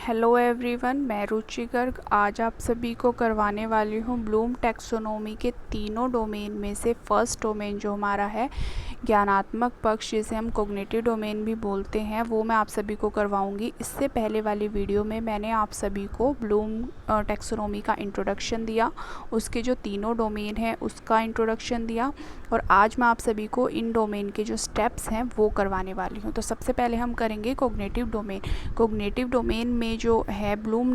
Hello everyone, मैं रुचि गर्ग आज आप सभी को करवाने वाली हूँ ब्लूम टैक्सोनॉमी के तीनों डोमेन में से फर्स्ट डोमेन जो हमारा है ज्ञानात्मक पक्ष, जिसे हम कॉग्निटिव डोमेन भी बोलते हैं, वो मैं आप सभी को करवाऊंगी। इससे पहले वाली वीडियो में मैंने आप सभी को ब्लूम टैक्सोनॉमी का इंट्रोडक्शन दिया, उसके जो तीनों डोमेन हैं उसका इंट्रोडक्शन दिया, और आज मैं आप सभी को इन डोमेन के जो स्टेप्स हैं वो करवाने वाली हूँ। तो सबसे पहले हम करेंगे कॉग्निटिव डोमेन। कॉग्निटिव डोमेन में जो है ब्लूम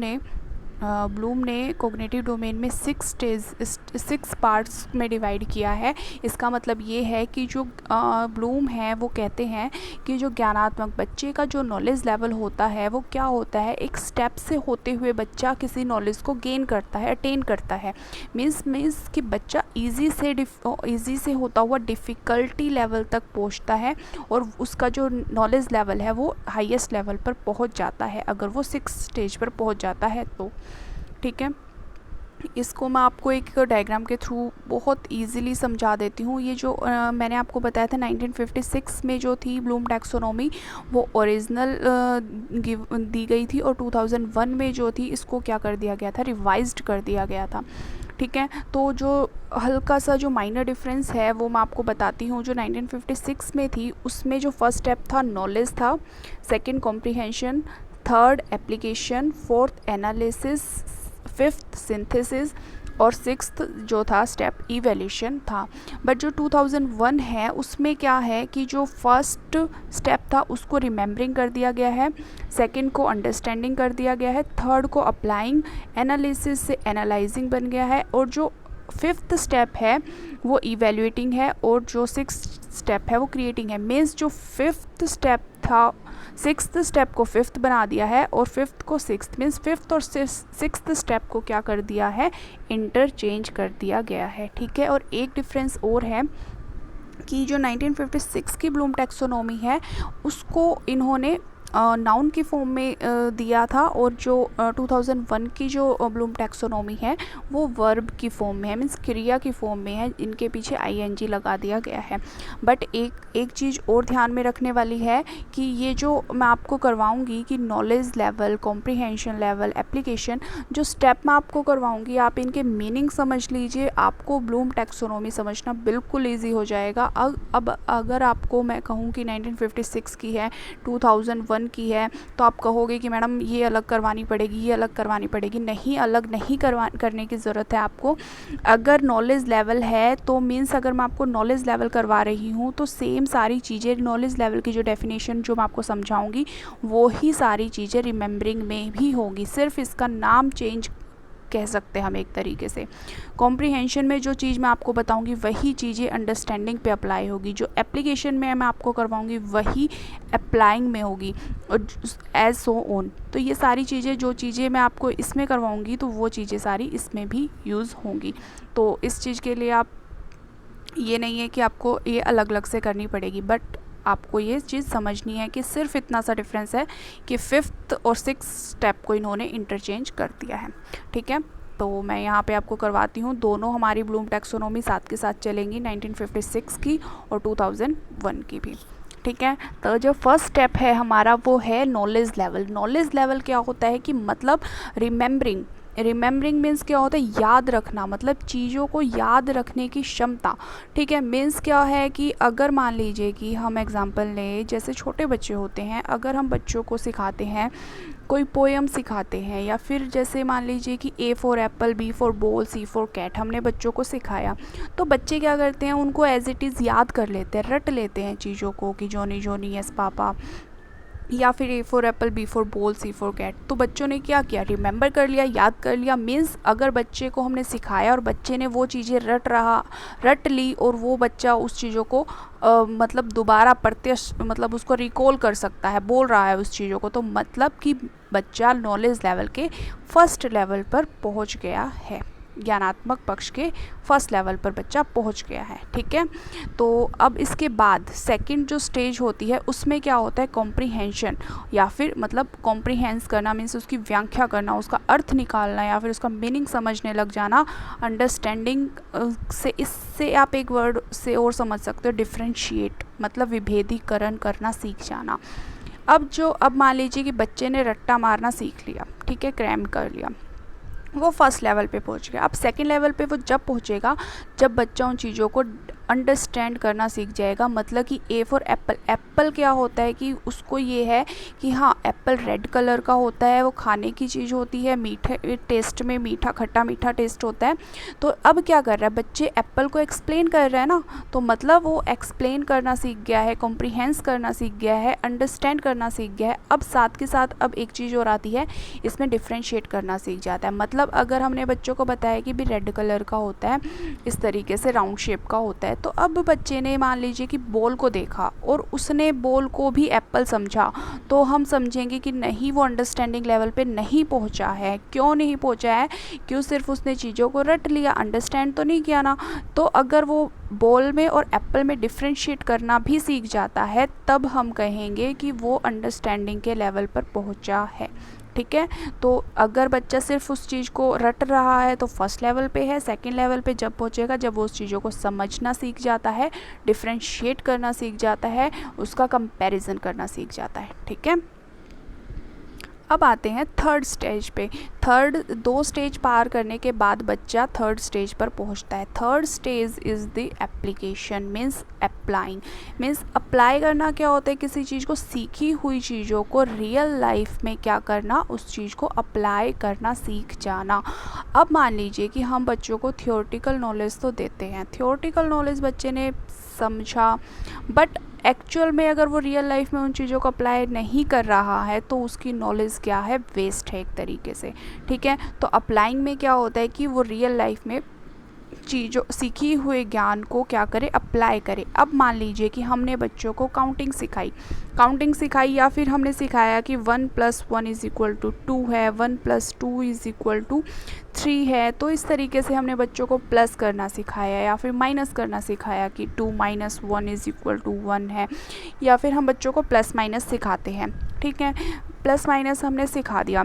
ने कॉग्निटिव डोमेन में 6 पार्ट्स में डिवाइड किया है। इसका मतलब ये है कि जो ब्लूम है वो कहते हैं कि जो ज्ञानात्मक बच्चे का जो नॉलेज लेवल होता है वो क्या होता है, एक स्टेप से होते हुए बच्चा किसी नॉलेज को गेन करता है, अटेन करता है। मीन्स कि बच्चा ईजी से होता हुआ डिफ़िकल्टी लेवल तक पहुंचता है और उसका जो नॉलेज लेवल है वो हाईएस्ट लेवल पर पहुंच जाता है, अगर वो 6 स्टेज पर पहुंच जाता है तो। ठीक है, इसको मैं आपको एक डायग्राम के थ्रू बहुत इजीली समझा देती हूँ। ये जो मैंने आपको बताया था 1956 में जो थी ब्लूम टैक्सोनॉमी, वो ओरिजिनल दी गई थी, और 2001 में जो थी इसको क्या कर दिया गया था, रिवाइज्ड कर दिया गया था। ठीक है, तो जो हल्का सा जो माइनर डिफरेंस है वो मैं आपको बताती हूँ। जो 1956 में थी उसमें जो फर्स्ट स्टेप था नॉलेज था, second comprehension, third application, fourth analysis, fifth synthesis और सिक्स्थ जो था स्टेप इवैल्यूएशन था। बट जो 2001 है उसमें क्या है कि जो फर्स्ट स्टेप था उसको रिमेम्बरिंग कर दिया गया है, सेकंड को अंडरस्टैंडिंग कर दिया गया है, थर्ड को अप्लाइंग, एनालिसिस से एनालाइजिंग बन गया है, और जो फिफ्थ स्टेप है वो इवैल्यूएटिंग है, और जो सिक्स्थ स्टेप है वो क्रिएटिंग है। मीन्स जो फिफ्थ स्टेप था सिक्स्थ स्टेप को फिफ्थ बना दिया है और फिफ्थ को सिक्स्थ, मीन्स फिफ्थ और सिक्स्थ स्टेप को क्या कर दिया है, इंटरचेंज कर दिया गया है। ठीक है, और एक डिफरेंस और है कि जो 1956 की ब्लूम टैक्सोनॉमी है उसको इन्होंने नाउन की फॉर्म में दिया था, और जो 2001 की जो ब्लूम टैक्सोनॉमी है वो वर्ब की फॉर्म में है, मीन्स क्रिया की फॉर्म में है, इनके पीछे आईएनजी लगा दिया गया है। बट एक चीज़ और ध्यान में रखने वाली है कि ये जो मैं आपको करवाऊंगी कि knowledge level, comprehension level, application, जो स्टेप मैं आपको करवाऊंगी आप इनके मीनिंग समझ लीजिए, आपको ब्लूम टैक्सोनॉमी समझना बिल्कुल ईजी हो जाएगा। अब अगर आपको मैं कहूँ कि 1956 की है, 2001 की है, तो आप कहोगे कि मैडम ये अलग करवानी पड़ेगी, ये अलग करवानी पड़ेगी। नहीं, अलग नहीं करने की ज़रूरत है आपको। अगर नॉलेज लेवल है तो मीन्स अगर मैं आपको नॉलेज लेवल करवा रही हूँ तो सेम सारी चीज़ें, नॉलेज लेवल की जो डेफिनेशन जो मैं आपको समझाऊंगी वो ही सारी चीज़ें रिमेम्बरिंग में भी होगी, सिर्फ इसका नाम चेंज कह सकते हैं हम एक तरीके से। कॉम्प्रिहेंशन में जो चीज़ मैं आपको बताऊंगी वही चीज़ें अंडरस्टैंडिंग पे अप्लाई होगी, जो एप्लीकेशन में मैं आपको करवाऊंगी वही अप्लाइंग में होगी, और एज सो ऑन। तो ये सारी चीज़ें, जो चीज़ें मैं आपको इसमें करवाऊंगी तो वो चीज़ें सारी इसमें भी यूज़ होंगी। तो इस चीज़ के लिए आप, ये नहीं है कि आपको ये अलग अलग से करनी पड़ेगी, बट आपको ये चीज़ समझनी है कि सिर्फ इतना सा डिफरेंस है कि फिफ्थ और सिक्स्थ स्टेप को इन्होंने इंटरचेंज कर दिया है। ठीक है, तो मैं यहाँ पे आपको करवाती हूँ, दोनों हमारी ब्लूम टैक्सोनॉमी साथ के साथ चलेंगी, 1956 की और 2001 की भी। ठीक है, तो जो फर्स्ट स्टेप है हमारा वो है नॉलेज लेवल। नॉलेज लेवल क्या होता है कि मतलब रिमेम्बरिंग मीन्स क्या होता है, याद रखना, मतलब चीज़ों को याद रखने की क्षमता। ठीक है, मीन्स क्या है कि अगर मान लीजिए कि हम एग्जांपल लें, जैसे छोटे बच्चे होते हैं, अगर हम बच्चों को सिखाते हैं, कोई पोएम सिखाते हैं, या फिर जैसे मान लीजिए कि A for apple, B for ball, C for cat हमने बच्चों को सिखाया, तो बच्चे क्या करते हैं, उनको एज इट इज़ याद कर लेते हैं, रट लेते हैं चीज़ों को कि जॉनी जॉनी यस पापा, या फिर A for apple, B for ball, C for cat. तो बच्चों ने क्या किया, रिमेंबर कर लिया, याद कर लिया। मीन्स अगर बच्चे को हमने सिखाया और बच्चे ने वो चीज़ें रट ली, और वो बच्चा उस चीज़ों को मतलब दोबारा मतलब उसको रिकॉल कर सकता है, बोल रहा है उस चीज़ों को, तो मतलब कि बच्चा नॉलेज लेवल के फर्स्ट लेवल पर पहुंच गया है, ज्ञानात्मक पक्ष के फर्स्ट लेवल पर बच्चा पहुंच गया है। ठीक है, तो अब इसके बाद सेकंड जो स्टेज होती है उसमें क्या होता है, कॉम्प्रिहेंशन, या फिर मतलब कॉम्प्रिहेंस करना मीन्स उसकी व्याख्या करना, उसका अर्थ निकालना, या फिर उसका मीनिंग समझने लग जाना। अंडरस्टैंडिंग से, इससे आप एक वर्ड से और समझ सकते हो, डिफ्रेंशिएट, मतलब विभेदीकरण करना सीख जाना। अब मान लीजिए कि बच्चे ने रट्टा मारना सीख लिया, ठीक है, क्रैम कर लिया, वो फर्स्ट लेवल पे पहुंच गया। अब सेकंड लेवल पे वो जब पहुंचेगा जब बच्चा उन चीज़ों को अंडरस्टैंड करना सीख जाएगा। मतलब कि ए फॉर एप्पल, एप्पल क्या होता है कि उसको ये है कि हाँ एप्पल रेड कलर का होता है, वो खाने की चीज़ होती है, मीठे टेस्ट में मीठा खट्टा मीठा टेस्ट होता है। तो अब क्या कर रहा है, बच्चे एप्पल को एक्सप्लेन कर रहे हैं ना, तो मतलब वो एक्सप्लेन करना सीख गया है, कॉम्प्रीहेंस करना सीख गया है, अंडरस्टैंड करना सीख गया है। अब साथ के साथ अब एक चीज़ और आती है, इसमें डिफ्रेंशिएट करना सीख जाता है। मतलब अगर हमने बच्चों को बताया कि भी रेड कलर का होता है, इस तरीके से राउंड शेप का होता है, तो अब बच्चे ने मान लीजिए कि बॉल को देखा और उसने बॉल को भी एप्पल समझा, तो हम समझेंगे कि नहीं, वो अंडरस्टैंडिंग लेवल पे नहीं पहुंचा है। क्यों नहीं पहुंचा है? क्यों सिर्फ उसने चीज़ों को रट लिया, अंडरस्टैंड तो नहीं किया ना। तो अगर वो बॉल में और एप्पल में डिफ्रेंशिएट करना भी सीख जाता है, तब हम कहेंगे कि वो अंडरस्टैंडिंग के लेवल पर पहुंचा है। ठीक है, तो अगर बच्चा सिर्फ उस चीज़ को रट रहा है तो फर्स्ट लेवल पे है। सेकंड लेवल पे जब पहुंचेगा, जब वो उस चीज़ों को समझना सीख जाता है, डिफ्रेंशिएट करना सीख जाता है, उसका कंपैरिजन करना सीख जाता है। ठीक है, अब आते हैं थर्ड स्टेज पे। दो स्टेज पार करने के बाद बच्चा थर्ड स्टेज पर पहुंचता है। Third stage is the application, means applying. Means apply करना क्या होता है, किसी चीज़ को, सीखी हुई चीज़ों को रियल लाइफ में क्या करना, उस चीज़ को अप्लाई करना सीख जाना। अब मान लीजिए कि हम बच्चों को थियोरेटिकल नॉलेज तो देते हैं, थियोरेटिकल नॉलेज बच्चे ने समझा, बट एक्चुअल में अगर वो रियल लाइफ में उन चीज़ों को अप्लाई नहीं कर रहा है तो उसकी नॉलेज क्या है, वेस्ट है एक तरीके से। ठीक है, तो अप्लाइंग में क्या होता है कि वो रियल लाइफ में चीज़ों, सीखी हुए ज्ञान को क्या करे, अप्लाई करे। अब मान लीजिए कि हमने बच्चों को काउंटिंग सिखाई या फिर हमने सिखाया कि 1 + 1 = 2 है, 1 + 2 = 3 है। तो इस तरीके से हमने बच्चों को प्लस करना सिखाया या फिर माइनस करना सिखाया कि 2 - 1 = 1 है, या फिर हम बच्चों को प्लस माइनस सिखाते हैं। ठीक है, प्लस माइनस हमने सिखा दिया,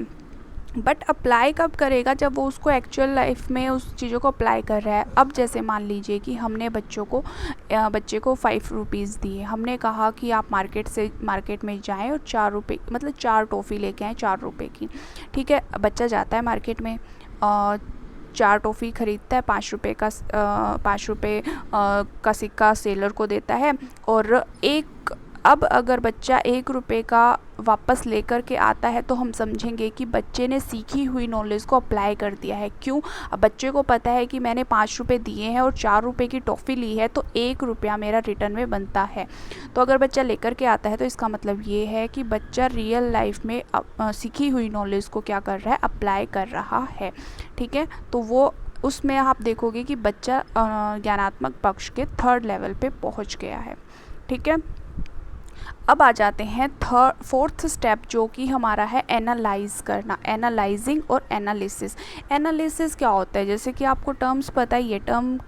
बट अप्लाई कब करेगा, जब वो उसको एक्चुअल लाइफ में उस चीज़ों को अप्लाई कर रहा है। अब जैसे मान लीजिए कि हमने बच्चे को 5 रुपीज़ दिए, हमने कहा कि आप मार्केट में जाएं और 4 रुपये, मतलब 4 टॉफ़ी लेके आएँ 4 रुपये की। ठीक है, बच्चा जाता है मार्केट में, 4 टॉफ़ी ख़रीदता है, 5 रुपये का सिक्का सेलर को देता है। और अब अगर बच्चा 1 रुपये का वापस लेकर के आता है तो हम समझेंगे कि बच्चे ने सीखी हुई नॉलेज को अप्लाई कर दिया है। क्यों? अब बच्चे को पता है कि मैंने 5 रुपये दिए हैं और 4 रुपये की टॉफ़ी ली है, तो 1 रुपया मेरा रिटर्न में बनता है। तो अगर बच्चा लेकर के आता है तो इसका मतलब ये है कि बच्चा रियल लाइफ में सीखी हुई नॉलेज को क्या कर रहा है, अप्लाई कर रहा है। ठीक है, तो वो उसमें आप देखोगे कि बच्चा ज्ञानात्मक पक्ष के थर्ड लेवल पे पहुंच गया है। ठीक है, अब आ जाते हैं फोर्थ स्टेप, जो कि हमारा है एनालाइज करना, एनालाइजिंग और एनालिसिस। एनालिसिस क्या होता है, जैसे कि आपको टर्म्स पता ही है,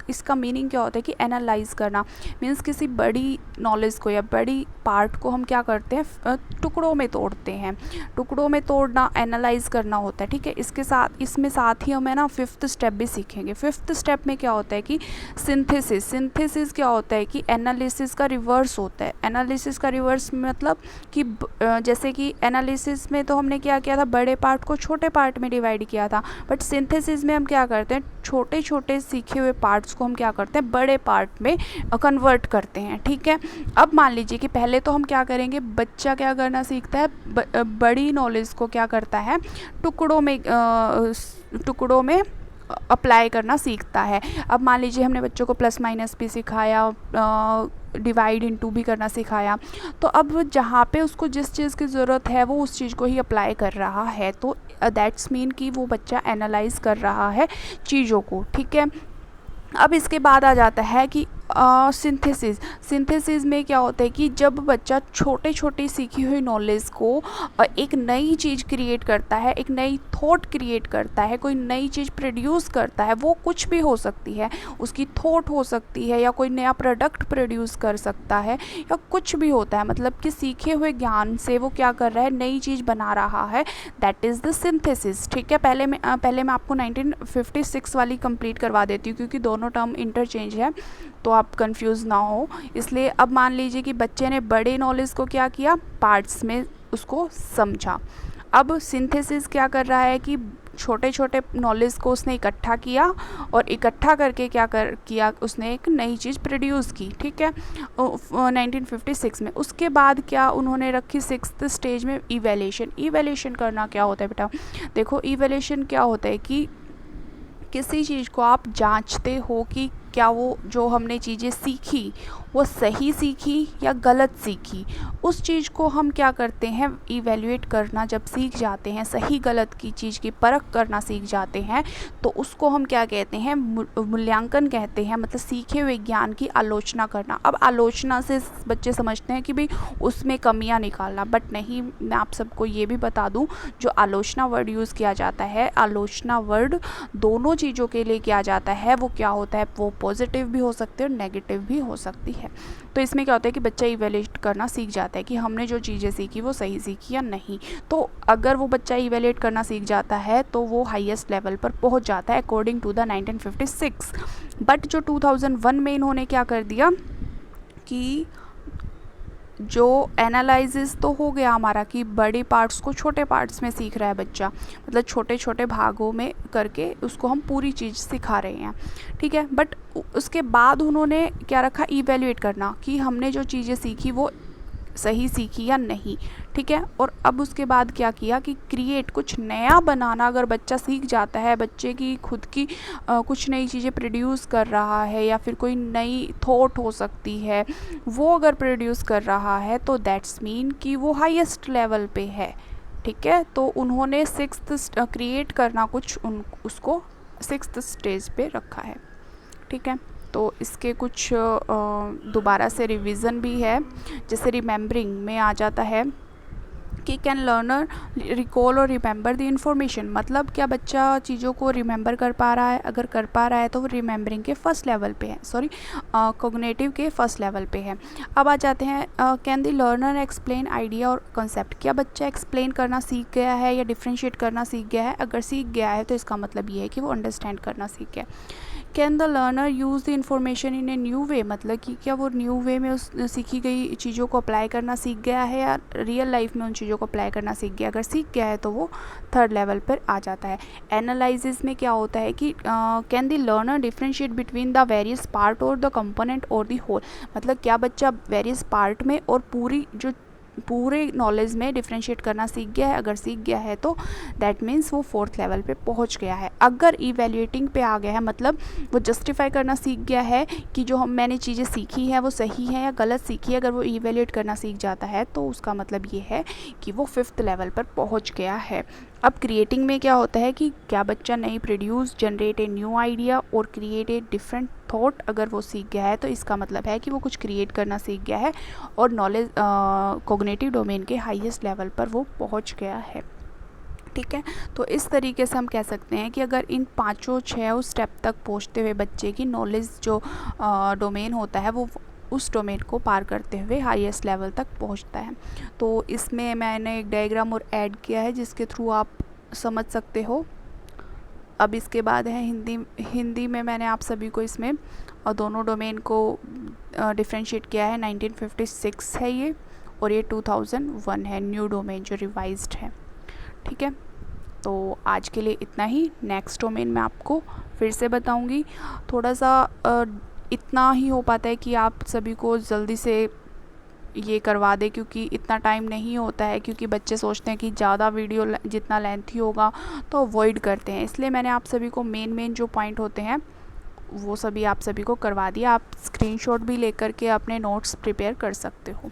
इसका मीनिंग क्या होता है कि एनालाइज करना मीन्स किसी बड़ी नॉलेज को या बड़ी पार्ट को हम क्या करते हैं, टुकड़ों में तोड़ते हैं। टुकड़ों में तोड़ना एनालाइज करना होता है। ठीक है, इसमें साथ ही हमें ना 5th स्टेप भी सीखेंगे। 5th स्टेप में क्या होता है कि सिंथेसिस क्या होता है कि एनालिसिस का रिवर्स होता है। एनालिसिस का रिवर्स मतलब कि जैसे कि एनालिसिस में तो हमने क्या किया था, बड़े पार्ट को छोटे पार्ट में डिवाइड किया था, बट सिंथेसिस में हम क्या करते हैं, छोटे छोटे सीखे हुए पार्ट्स को हम क्या करते हैं, बड़े पार्ट में कन्वर्ट करते हैं। ठीक है, अब मान लीजिए कि पहले तो हम क्या करेंगे, बच्चा क्या करना सीखता है, बड़ी नॉलेज को क्या करता है, टुकड़ों में अप्लाई करना सीखता है। अब मान लीजिए हमने बच्चों को प्लस माइनस भी सिखाया, डिवाइड इनटू भी करना सिखाया, तो अब जहाँ पे उसको जिस चीज़ की ज़रूरत है वो उस चीज़ को ही अप्लाई कर रहा है, तो दैट्स मीन कि वो बच्चा एनालाइज कर रहा है चीज़ों को। ठीक है, अब इसके बाद आ जाता है कि सिंथेसिस में क्या होता है कि जब बच्चा छोटे छोटे सीखी हुई नॉलेज को एक नई चीज़ क्रिएट करता है, एक नई थॉट क्रिएट करता है, कोई नई चीज़ प्रोड्यूस करता है, वो कुछ भी हो सकती है, उसकी थॉट हो सकती है या कोई नया प्रोडक्ट प्रोड्यूस कर सकता है या कुछ भी होता है, मतलब कि सीखे हुए ज्ञान से वो क्या कर रहा है, नई चीज़ बना रहा है, दैट इज़ द सिंथेसिस। ठीक है, पहले मैं आपको 1956 वाली कंप्लीट करवा देती हूँ क्योंकि दोनों टर्म इंटरचेंज है, तो आप कंफ्यूज ना हो, इसलिए अब मान लीजिए कि बच्चे ने बड़े नॉलेज को क्या किया, पार्ट्स में उसको समझा। अब सिंथेसिस क्या कर रहा है कि छोटे छोटे नॉलेज को उसने इकट्ठा किया और इकट्ठा करके क्या किया उसने एक नई चीज़ प्रोड्यूस की, ठीक है, 1956 में। उसके बाद क्या उन्होंने रखी 6th स्टेज में इवैल्यूएशन। इवैल्यूएशन करना क्या होता है बेटा, देखो इवैल्यूएशन क्या होता है कि किसी चीज़ को आप जांचते हो कि क्या वो जो हमने चीज़ें सीखी वो सही सीखी या गलत सीखी। उस चीज़ को हम क्या करते हैं, इवैल्यूएट करना जब सीख जाते हैं, सही गलत की चीज़ की परख करना सीख जाते हैं, तो उसको हम क्या कहते हैं, मूल्यांकन कहते हैं, मतलब सीखे हुए ज्ञान की आलोचना करना। अब आलोचना से बच्चे समझते हैं कि भाई उसमें कमियां निकालना, बट नहीं, मैं आप सबको ये भी बता दूं, जो आलोचना वर्ड यूज़ किया जाता है, आलोचना वर्ड दोनों चीज़ों के लिए किया जाता है। वो क्या होता है, वो पॉजिटिव भी हो सकते हैं और नेगेटिव भी हो सकती है। तो इसमें क्या होता है कि बच्चा इवैल्यूएट करना सीख जाता है कि हमने जो चीज़ें सीखी वो सही सीखी या नहीं। तो अगर वो बच्चा इवैल्यूएट करना सीख जाता है तो वो हाईएस्ट लेवल पर पहुंच जाता है अकॉर्डिंग टू द 1956। बट जो 2001 में इन्होंने क्या कर दिया कि जो एनालिसिस तो हो गया हमारा कि बड़े पार्ट्स को छोटे पार्ट्स में सीख रहा है बच्चा, मतलब छोटे छोटे भागों में करके उसको हम पूरी चीज़ सिखा रहे हैं, ठीक है। बट उसके बाद उन्होंने क्या रखा, इवैल्यूएट करना कि हमने जो चीज़ें सीखी वो सही सीखी या नहीं, ठीक है। और अब उसके बाद क्या किया कि क्रिएट, कुछ नया बनाना। अगर बच्चा सीख जाता है, बच्चे की खुद की कुछ नई चीज़ें प्रोड्यूस कर रहा है या फिर कोई नई थॉट हो सकती है, वो अगर प्रोड्यूस कर रहा है तो दैट्स मीन कि वो हाईएस्ट लेवल पे है, ठीक है। तो उन्होंने 6th क्रिएट करना कुछ उसको 6th स्टेज पे रखा है, ठीक है। तो इसके कुछ दोबारा से रिवीजन भी है, जैसे रिमेंबरिंग में आ जाता है कि कैन लर्नर रिकॉल और रिमेंबर द इंफॉर्मेशन, मतलब क्या बच्चा चीज़ों को रिमेंबर कर पा रहा है। अगर कर पा रहा है तो वो रिमेंबरिंग के फर्स्ट लेवल पे है, सॉरी कॉग्निटिव के फर्स्ट लेवल पे है। अब आ जाते हैं can the learner explain idea और कॉन्सेप्ट, क्या बच्चा एक्सप्लेन करना सीख गया है या डिफ्रेंशिएट करना सीख गया है। अगर सीख गया है तो इसका मतलब ये है कि वो अंडरस्टैंड करना सीख गया। Can the learner use the information in a new way, मतलब कि क्या वो न्यू वे में उस सीखी गई चीज़ों को अप्लाई करना सीख गया है या रियल लाइफ में उन चीज़ों को अप्लाई करना सीख गया। अगर सीख गया है तो वो 3rd लेवल पर आ जाता है। एनालिसिस में क्या होता है कि can the learner differentiate between the various part और द कंपोनेंट और द होल, मतलब क्या बच्चा वेरियस पार्ट में और पूरे नॉलेज में डिफ्रेंशिएट करना सीख गया है। अगर सीख गया है तो दैट मीन्स वो 4th लेवल पे पहुंच गया है। अगर इवैल्यूएटिंग पे आ गया है, मतलब वो जस्टिफाई करना सीख गया है कि जो मैंने चीज़ें सीखी हैं वो सही है या गलत सीखी है, अगर वो इवैल्यूएट करना सीख जाता है तो उसका मतलब ये है कि वो 5th लेवल पर पहुँच गया है। अब क्रिएटिंग में क्या होता है कि क्या बच्चा नई produce, generate a new idea और क्रिएट ए डिफरेंट थॉट, अगर वो सीख गया है तो इसका मतलब है कि वो कुछ क्रिएट करना सीख गया है और नॉलेज कॉग्निटिव डोमेन के हाईएस्ट लेवल पर वो पहुंच गया है, ठीक है। तो इस तरीके से हम कह सकते हैं कि अगर इन 5-6 स्टेप तक पहुंचते हुए बच्चे की नॉलेज जो डोमेन होता है वो उस डोमेन को पार करते हुए हाईएस्ट लेवल तक पहुंचता है। तो इसमें मैंने एक डायग्राम और ऐड किया है जिसके थ्रू आप समझ सकते हो। अब इसके बाद है हिंदी में मैंने आप सभी को इसमें दोनों डोमेन को डिफ्रेंशिएट किया है। 1956 है ये और ये 2001 है, न्यू डोमेन जो रिवाइज्ड है, ठीक है। तो आज के लिए इतना ही। नेक्स्ट डोमेन मैं आपको फिर से बताऊंगी। थोड़ा सा इतना ही हो पाता है कि आप सभी को जल्दी से ये करवा दे, क्योंकि इतना टाइम नहीं होता है, क्योंकि बच्चे सोचते हैं कि ज़्यादा वीडियो जितना लेंथी होगा तो अवॉइड करते हैं। इसलिए मैंने आप सभी को मेन जो पॉइंट होते हैं वो सभी आप सभी को करवा दिया। आप स्क्रीनशॉट भी लेकर के अपने नोट्स प्रिपेयर कर सकते हो।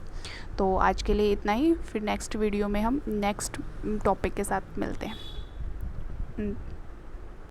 तो आज के लिए इतना ही, फिर नेक्स्ट वीडियो में हम नेक्स्ट टॉपिक के साथ मिलते हैं।